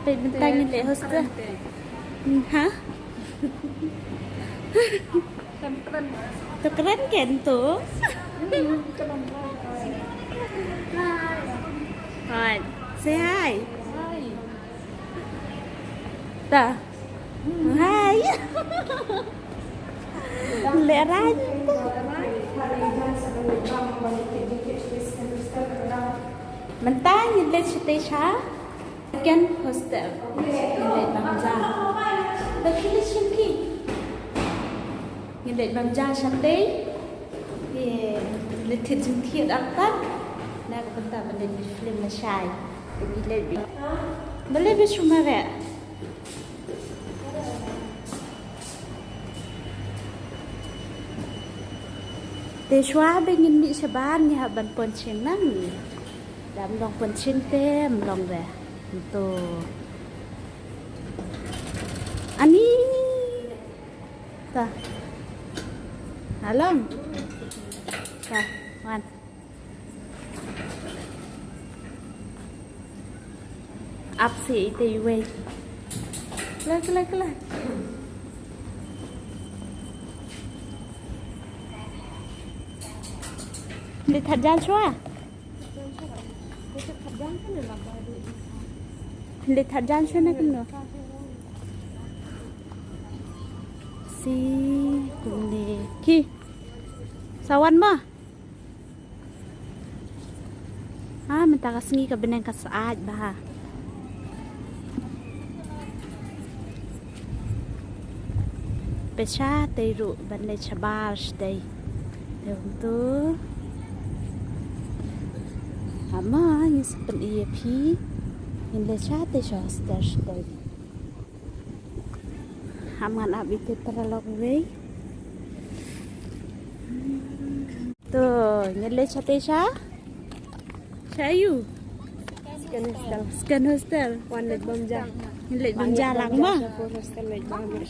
Bentangin le hostel. Hah? Tuh keren kan tuh? Hai. Say hi. Dah. Hai. Lerai. Mentang le station. Kan hostel. Le bangja. Bakil shimki. Nhìn định bằng da sẵn đấy thì lịch thiệt dừng thiệt ăn tắt nè có ta mình định film mà xài mình lên bị mình lên bị chung mà vậy để xóa bên nhìn bị sẽ bán nhà bạn pon chen nang đam lòng pon chen tem lòng vậy to ani ta Alam. Wan. Up si ite way. Kala. Đi thật gian xóa. Đi thật gian xóa này cũng được. Si cùng đi ki sawan mo mình ta kasngi ka benang ka saad ba pesha tay ru ban le chabar stay dem tu ama ni sepen ep in le cha tay shostar stay Aman abi tu terlalu gede. Tuh, nyele Sha? Shayu. Scan hostel. One let bamja. Nyele bamja lang mah.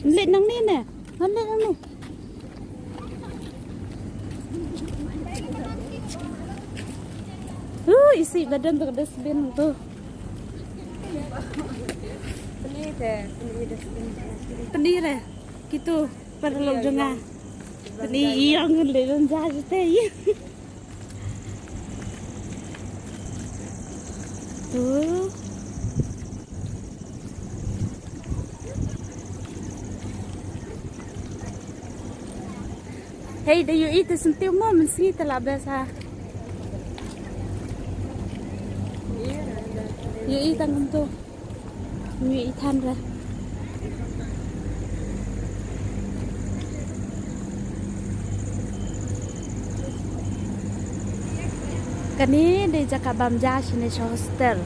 Nyele nang ni nè. Nyele nang ni. Isi badan tu dustbin tu. Pedih deh, gitu perlu juga. Pedih yang ngelirin saja teh. Tuh. Hey, do you eat this until mom and see the labasa? You eat ang to. You eat handra. Kani di Jakabamja sini hostel.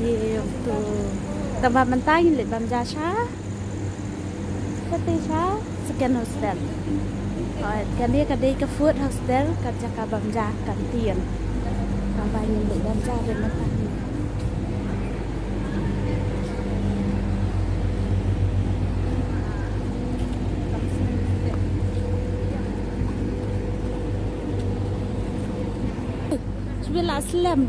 Itu tambah mentang lihat Bamja Sha. Seperti Sha sekian hostel. Kani kadai ke food hostel ke Jakabamja kantin. Tambah lihat Bamja dan mentang. Bila Aslam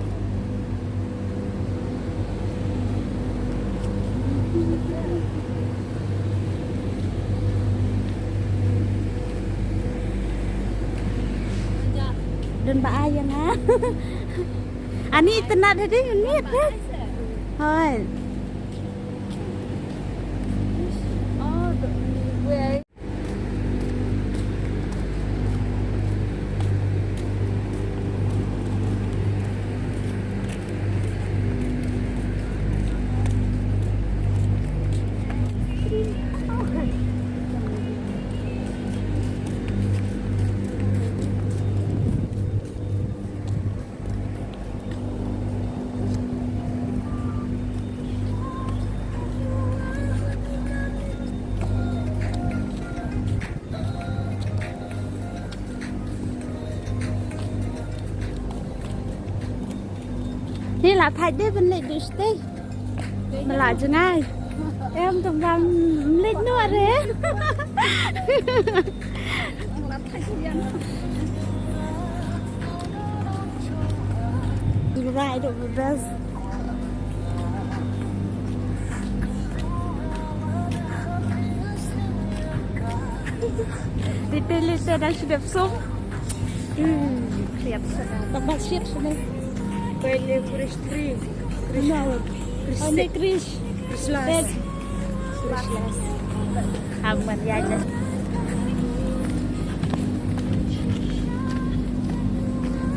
dan Mbak Ayang ha. Ani tenat tadi ni kan. Hai. Oh, where Đi là thay đi bên này đi stay mà lại chưa ngay em tổng làm lên nữa đấy. You ride over this. Dipilih dan sudah sum. Lihat sana. Tambah siap sana. Pele Kristri. No. Only Chris. Krislas. Aman ya aja.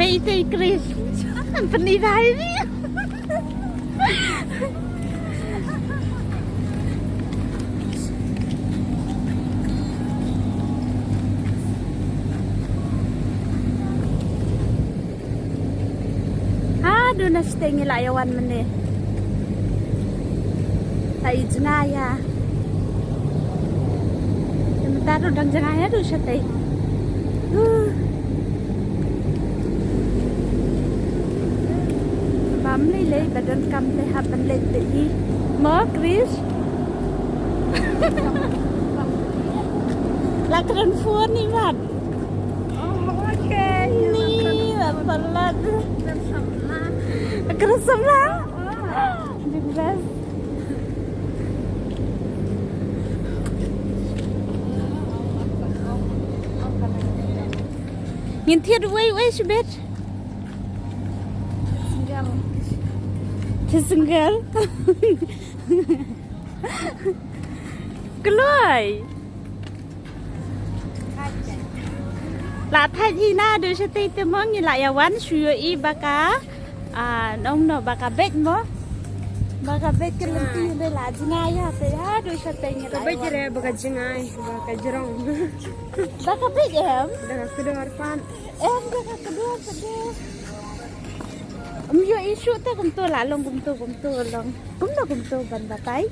Itu Chris. Penilai ini. Aduh, nasi tinggi layawan meneh. Tại jengaya. Sebentar udah jengaya tuh sate. Bám lấy badan cầm tay hấp bên lên tự đi. Mở Chris. Là keren fuan nih, Mat. Oh, oke. Nih, pelan. Keren sebelah. Di best. Nhìn thiệt quay chứ biết. Thế single. Keluar. Là thay thì na đưa sẽ tây tây món như lại à quán xưa y ba cá ông nó ba cá bét mó ba cá bét cái lần tiêu đây là gì ngay ha tây ha đưa sẽ tây như lại Baju dia baga jengai, baga jerong. ba cá bét em Dah kedua pan. em ba cá kedua yo isu teh kumtu lalong kumtu long kumtu ban batai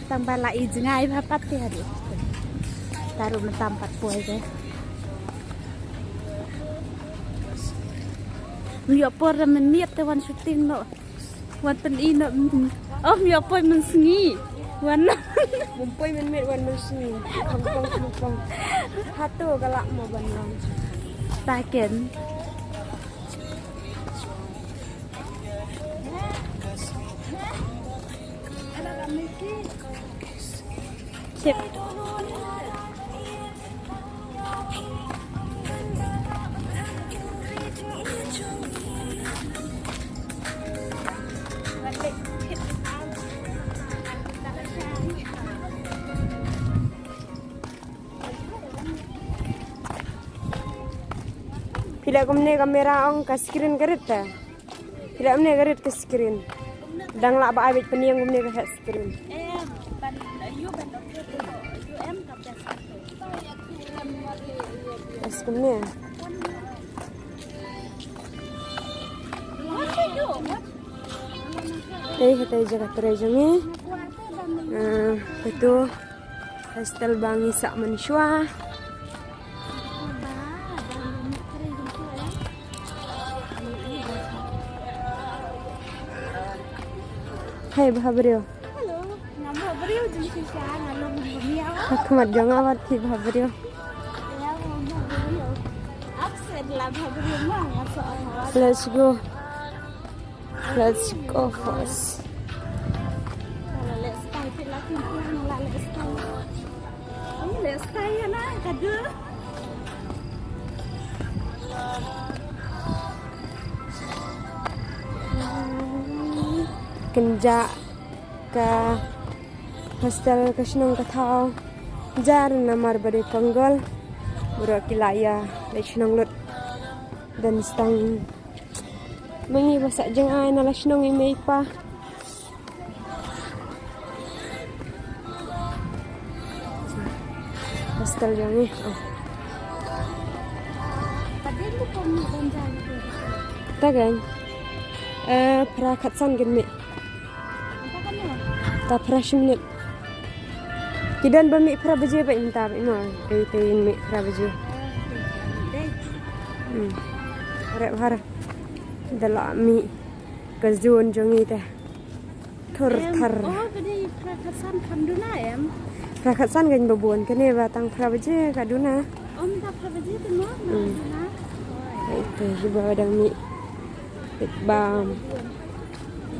tambah lai jengai bapat teh hari taruh mentampat puai deh. Mio por menit tawan syuting no. Wan pen ino. Oh mio por men sengi. Wan Mumpoi men wan mesin. Kampung. Hatu galak mau banlang. taken. Sip. Tidak kumne kamera ong ka screen garit ta. Tidak kumne garit ke screen. Dang la ba abit peniang kumne ka screen. Em ban you em cặp đẹp. As kumne. Kita jaga terjemi. Itu hostel Bangi Sak Mensyua. Hai Bahabrio. Halo, nama beliau jenis siapa? Nama beliau. Aku mat jong awat ti Bahabrio. Ya, nama beliau. Absen lah beliau mah soal. Let's go. Let's go first. Let's stay pilih pilih lah let's stay. Ini let's stay ya nak kado. Kenja ke hostel Kesenong Kathau jar namar bade Ponggol burak kilaya Kesenong Lut dan stang mengi basak jeng ai na Kesenong imei pa hostel jang ni Tadi tu kami banjang tu. tagan Prakatsan genmi ta fresh minute kidan bami pra baje ba inta ino tei mi pra baje rep har dala mi kazun jongi ta thur thar Oh, jadi perakasan kanduna em. prakatsan gan babon kene ba tang pra baje kaduna Om tak pergi tu no, kanduna. itu juga dang mi bam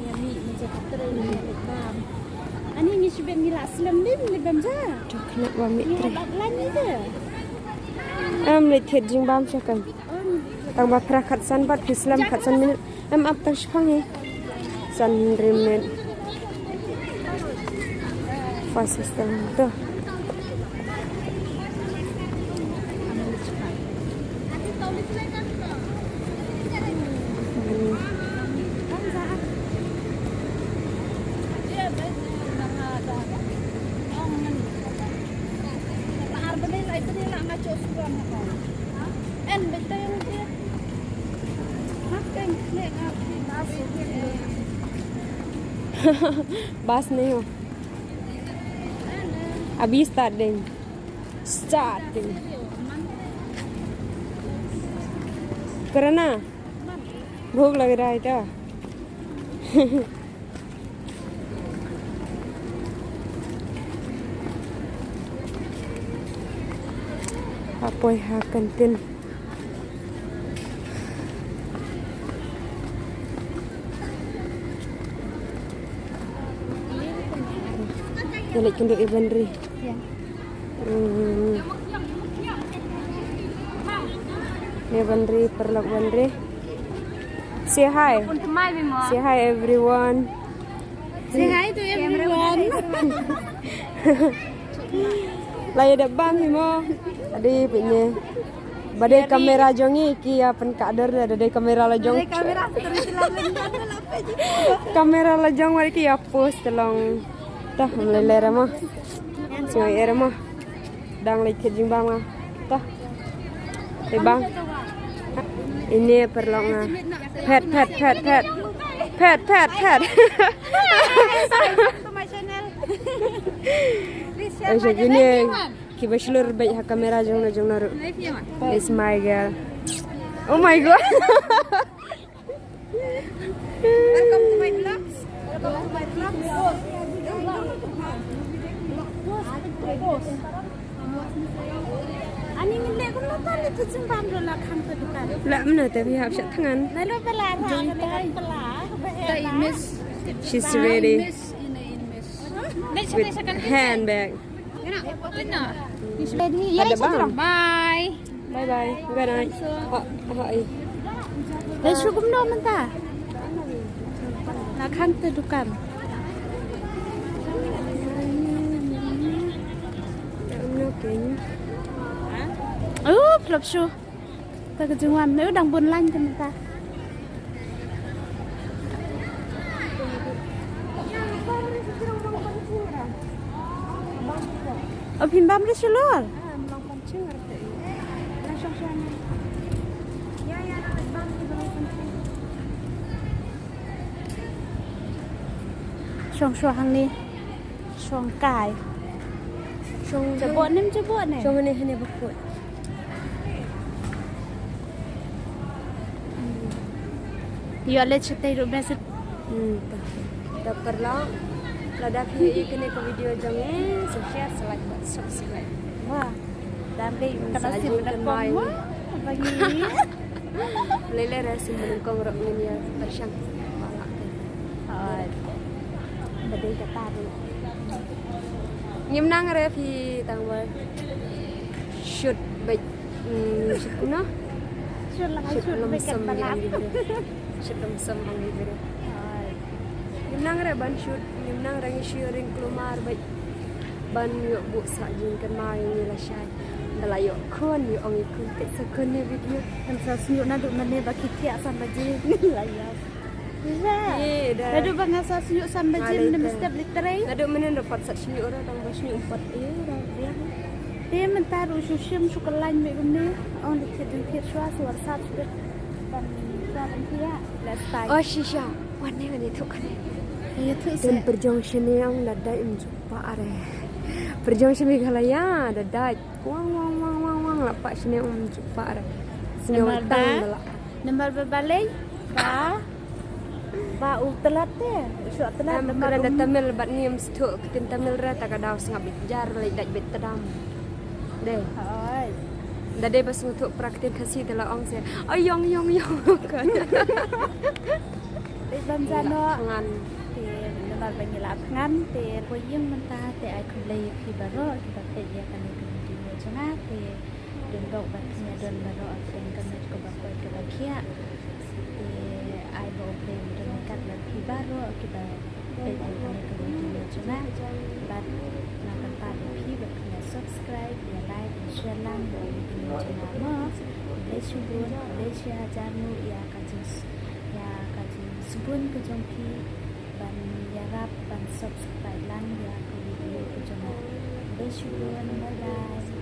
Ya ni macam terus bam. Ani ni sebab ni lah Islam ni lebam je. kena ba mi Ni tre abang lain ni je. lịch thiệt riêng bám cho cần tăng bạc ra khát săn bắt Islam khát săn minute ap tăng shpang he săn remnant fast system to bus नहीं हो अभी starting करना भूख लग रहा है क्या apoy ha kantin Balik kenduk Iban Ri. Ya. Iban Ri, perlak Iban Ri. Say hi. Say hi everyone. Say hi to everyone. Laya dak bam himo. Adi punya. Badai kamera jongi ki pen kader ada kamera la jong. Kamera terus Kamera la jong wari ki post telong. Tah meleleh ramah. Sungai ramah. Dang lagi kerjing bang mah. Tah. Bang. Ini perlonga. Pet. Ayo gini. Kita seluruh baik kamera jong naru. It's my girl. Oh my god. Welcome to my vlogs. Welcome to my vlogs. Ani ngilek ko na tali tu jembam do la khang tu dukan. La mana tapi hab syak tangan. Lalu bela bela. She's ready Miss. with handbag. Ada bang. Bye. Bye bye. Good night. Hai. Dah cukup no mentah. La khang tu dukan. Pelop su. Ta kejungan nếu đang buồn lanh thì mình ta. Ở phim băm đi xíu luôn. Song song hàng ni, song cài, song chợ bột này. Song ini bakut. Dia lihat cetai rumah set. Dah perlu. Lada video kena ke video jangan share, like, subscribe. Wah, dan be kena sim nak main. Bagi. Lele rasa menungkong rok ni ya tersyang. Hai. Badai kata tu. Nyem nang re phi tang ber. Shoot baik. Shoot kuno. Shoot lah shoot bekat balap. Shoot sembang gitu. Nyem re ban shoot, nyem nang rangi sharing kelumar baik. Ban yuk bu sajin kan mai ni la syai. Dalayok kon yuk ong ikut tek sekon ni video. Kan saya senyum nak duk mana bagi tiak sampai je layak. Dah. Aduh bang asa senyum sampai je mana mesti beli terai. Aduh mana dapat sat senyum orang tang bas senyum 4 dia. Dia mentah rusuh sim suka lain macam ni. Oh dikit dikit suara sat sudah. Dan suara dia lifestyle. Oh shisha. Wan ni tu kan. Iya tu Dan perjalanan yang ladai jumpa are. Perjalanan Meghalaya ladai. Wang lapak sini jumpa are. Sengaja tang Nombor berbalik. Ba telat deh. Suat telat nombor ada Tamil bat ni mstu kitin Tamil ra tak ada sengap jar ladai bet tadam. Deh. Hai. Dade pas untuk praktik kasih dalam ong saya. Ayong kan. Di banjano. Tangan. Nombor banyilap ngan te poyeng mentah te ai kumlei pi baro kita te dia kan itu di macam te dan bau batnya dan baru akan kami ke bapak ke bakia ai bau play dan kat lagi baru kita pegang kami ke video cuma bat nak pada pi berkena subscribe ya like share lang dan video cuma Malaysia bun Malaysia jamu ya kaji sebun ke jongki ban yarap ban subscribe lang ya ke video ke cuma Malaysia bun bye bye